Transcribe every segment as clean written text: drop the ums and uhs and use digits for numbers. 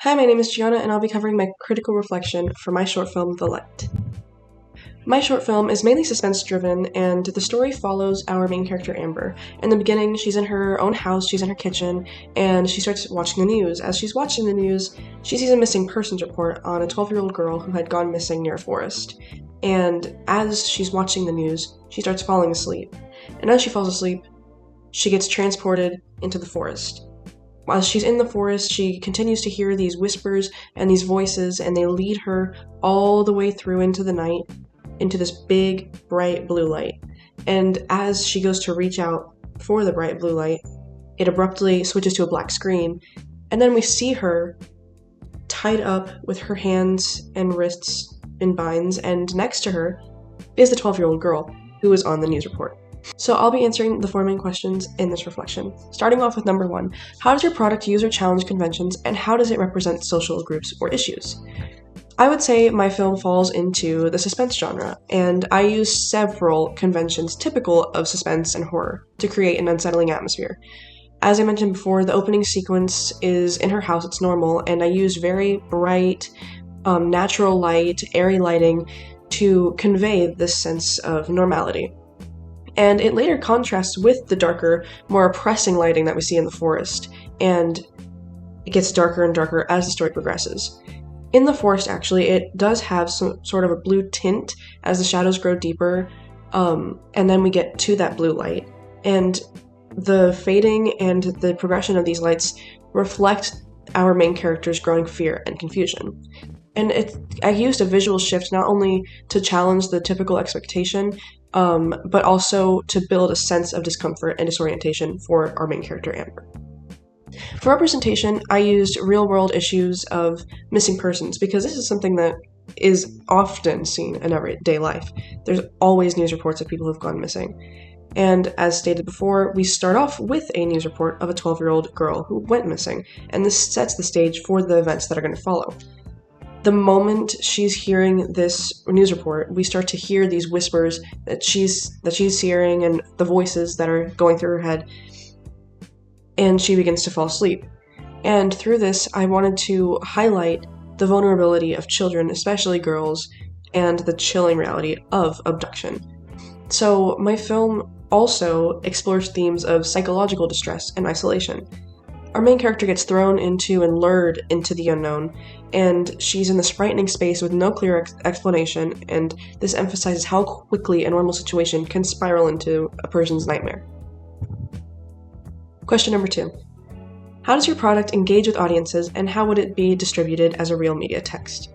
Hi, my name is Giana, and I'll be covering my critical reflection for my short film, The Light. My short film is mainly suspense-driven, and the story follows our main character, Amber. In the beginning, she's in her own house, she's in her kitchen, and she starts watching the news. As she's watching the news, she sees a missing persons report on a 12-year-old girl who had gone missing near a forest. And as she's watching the news, she starts falling asleep. And as she falls asleep, she gets transported into the forest. While she's in the forest, she continues to hear these whispers and these voices, and they lead her all the way through into the night, into this big, bright blue light. And as she goes to reach out for the bright blue light, it abruptly switches to a black screen, and then we see her tied up with her hands and wrists in binds, and next to her is the 12-year-old girl who is on the news report. So I'll be answering the four main questions in this reflection. Starting off with number 1, how does your product use or challenge conventions, and how does it represent social groups or issues? I would say my film falls into the suspense genre, and I use several conventions typical of suspense and horror to create an unsettling atmosphere. As I mentioned before, the opening sequence is in her house, it's normal, and I use very bright, natural light, airy lighting to convey this sense of normality. And it later contrasts with the darker, more oppressing lighting that we see in the forest, and it gets darker and darker as the story progresses. In the forest, actually, it does have some sort of a blue tint as the shadows grow deeper, and then we get to that blue light. And the fading and the progression of these lights reflect our main character's growing fear and confusion. And I used a visual shift not only to challenge the typical expectation, but also to build a sense of discomfort and disorientation for our main character, Amber. For representation, I used real-world issues of missing persons because this is something that is often seen in everyday life. There's always news reports of people who've gone missing. And as stated before, we start off with a news report of a 12-year-old girl who went missing, and this sets the stage for the events that are going to follow. The moment she's hearing this news report, we start to hear these whispers that she's hearing and the voices that are going through her head, and she begins to fall asleep. And through this, I wanted to highlight the vulnerability of children, especially girls, and the chilling reality of abduction. So my film also explores themes of psychological distress and isolation. Our main character gets thrown into and lured into the unknown, and she's in this frightening space with no clear explanation, and this emphasizes how quickly a normal situation can spiral into a person's nightmare. Question number 2. How does your product engage with audiences, and how would it be distributed as a real media text?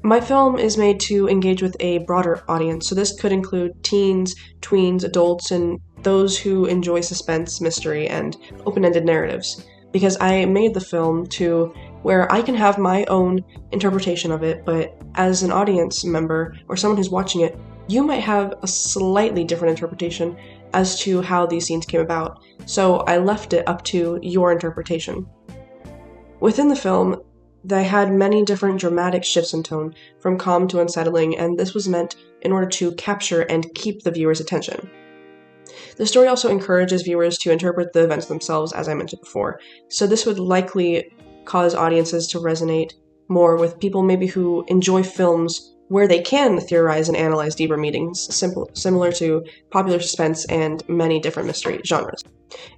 My film is made to engage with a broader audience, so this could include teens, tweens, adults, and those who enjoy suspense, mystery, and open-ended narratives. Because I made the film to where I can have my own interpretation of it, but as an audience member or someone who's watching it, you might have a slightly different interpretation as to how these scenes came about. So I left it up to your interpretation. Within the film, they had many different dramatic shifts in tone, from calm to unsettling, and this was meant in order to capture and keep the viewer's attention. The story also encourages viewers to interpret the events themselves, as I mentioned before, so this would likely cause audiences to resonate more with people maybe who enjoy films where they can theorize and analyze deeper meanings, similar to popular suspense and many different mystery genres.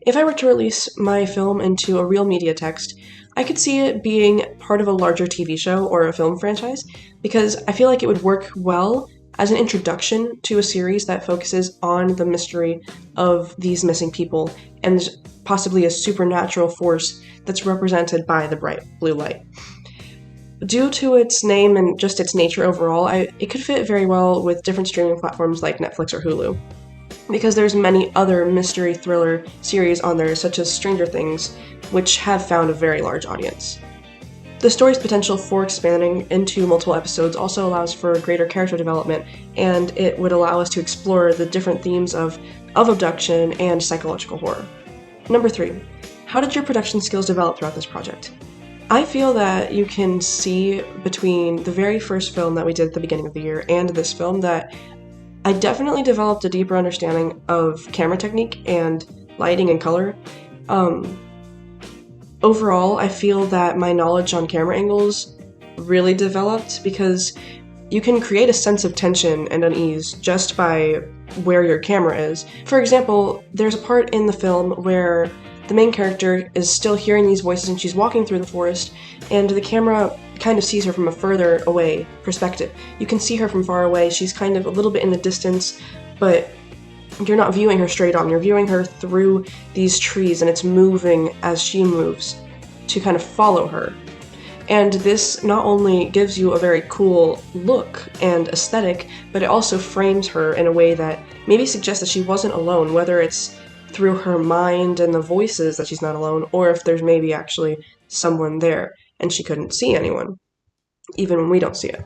If I were to release my film into a real media text, I could see it being part of a larger TV show or a film franchise, because I feel like it would work well as an introduction to a series that focuses on the mystery of these missing people and possibly a supernatural force that's represented by the bright blue light. Due to its name and just its nature overall, it could fit very well with different streaming platforms like Netflix or Hulu, because there's many other mystery thriller series on there, such as Stranger Things, which have found a very large audience. The story's potential for expanding into multiple episodes also allows for greater character development, and it would allow us to explore the different themes of abduction and psychological horror. Number 3, how did your production skills develop throughout this project? I feel that you can see between the very first film that we did at the beginning of the year and this film that I definitely developed a deeper understanding of camera technique and lighting and color. Overall, I feel that my knowledge on camera angles really developed because you can create a sense of tension and unease just by where your camera is. For example, there's a part in the film where the main character is still hearing these voices and she's walking through the forest, and the camera kind of sees her from a further away perspective. You can see her from far away, she's kind of a little bit in the distance, but you're not viewing her straight on, you're viewing her through these trees, and it's moving as she moves to kind of follow her. And this not only gives you a very cool look and aesthetic, but it also frames her in a way that maybe suggests that she wasn't alone, whether it's through her mind and the voices that she's not alone, or if there's maybe actually someone there and she couldn't see anyone, even when we don't see it.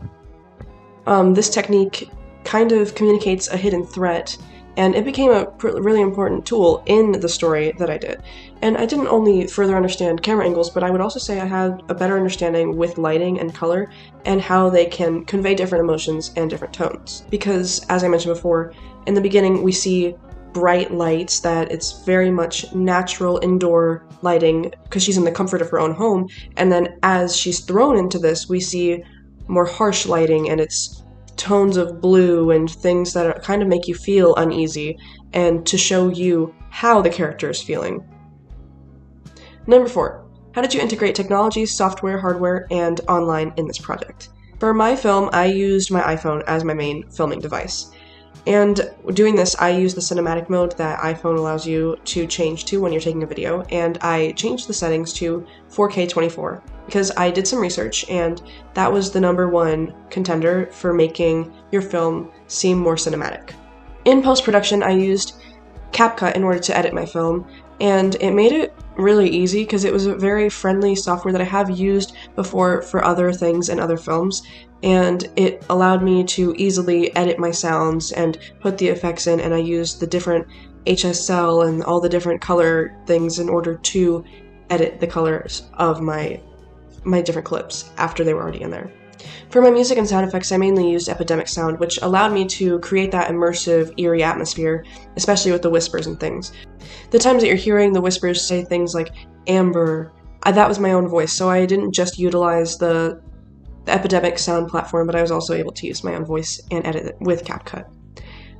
This technique kind of communicates a hidden threat, and it became a really important tool in the story that I did. And I didn't only further understand camera angles, but I would also say I had a better understanding with lighting and color and how they can convey different emotions and different tones. Because, as I mentioned before, in the beginning we see bright lights, that it's very much natural indoor lighting because she's in the comfort of her own home, and then as she's thrown into this, we see more harsh lighting, and it's tones of blue and things that kind of make you feel uneasy and to show you how the character is feeling. Number 4. How did you integrate technology, software, hardware, and online in this project? For my film, I used my iPhone as my main filming device. And doing this, I used the cinematic mode that iPhone allows you to change to when you're taking a video, and I changed the settings to 4K 24 because I did some research, and that was the #1 contender for making your film seem more cinematic. In post-production, I used CapCut in order to edit my film, and it made it really easy because it was a very friendly software that I have used before for other things in other films, and it allowed me to easily edit my sounds and put the effects in, and I used the different HSL and all the different color things in order to edit the colors of my different clips after they were already in there. For my music and sound effects, I mainly used Epidemic Sound, which allowed me to create that immersive, eerie atmosphere, especially with the whispers and things. The times that you're hearing the whispers say things like Amber, that was my own voice, so I didn't just utilize the Epidemic Sound platform, but I was also able to use my own voice and edit it with CapCut.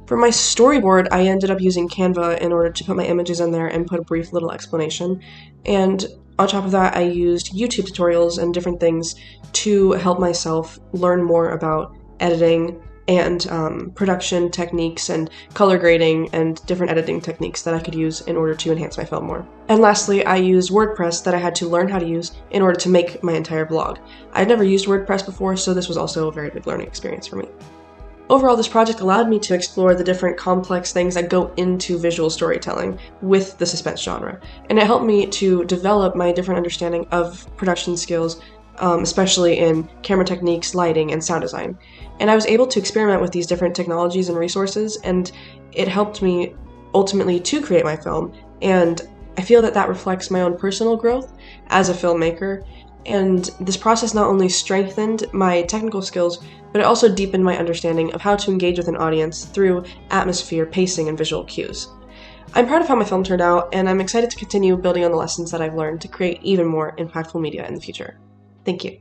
For my storyboard, I ended up using Canva in order to put my images in there and put a brief little explanation, and on top of that, I used YouTube tutorials and different things to help myself learn more about editing and production techniques and color grading and different editing techniques that I could use in order to enhance my film more. And lastly, I used WordPress that I had to learn how to use in order to make my entire blog. I'd never used WordPress before, so this was also a very big learning experience for me. Overall, this project allowed me to explore the different complex things that go into visual storytelling with the suspense genre, and it helped me to develop my different understanding of production skills, especially in camera techniques, lighting, and sound design. And I was able to experiment with these different technologies and resources, and it helped me ultimately to create my film, and I feel that that reflects my own personal growth as a filmmaker. And this process not only strengthened my technical skills, but it also deepened my understanding of how to engage with an audience through atmosphere, pacing, and visual cues. I'm proud of how my film turned out, and I'm excited to continue building on the lessons that I've learned to create even more impactful media in the future. Thank you.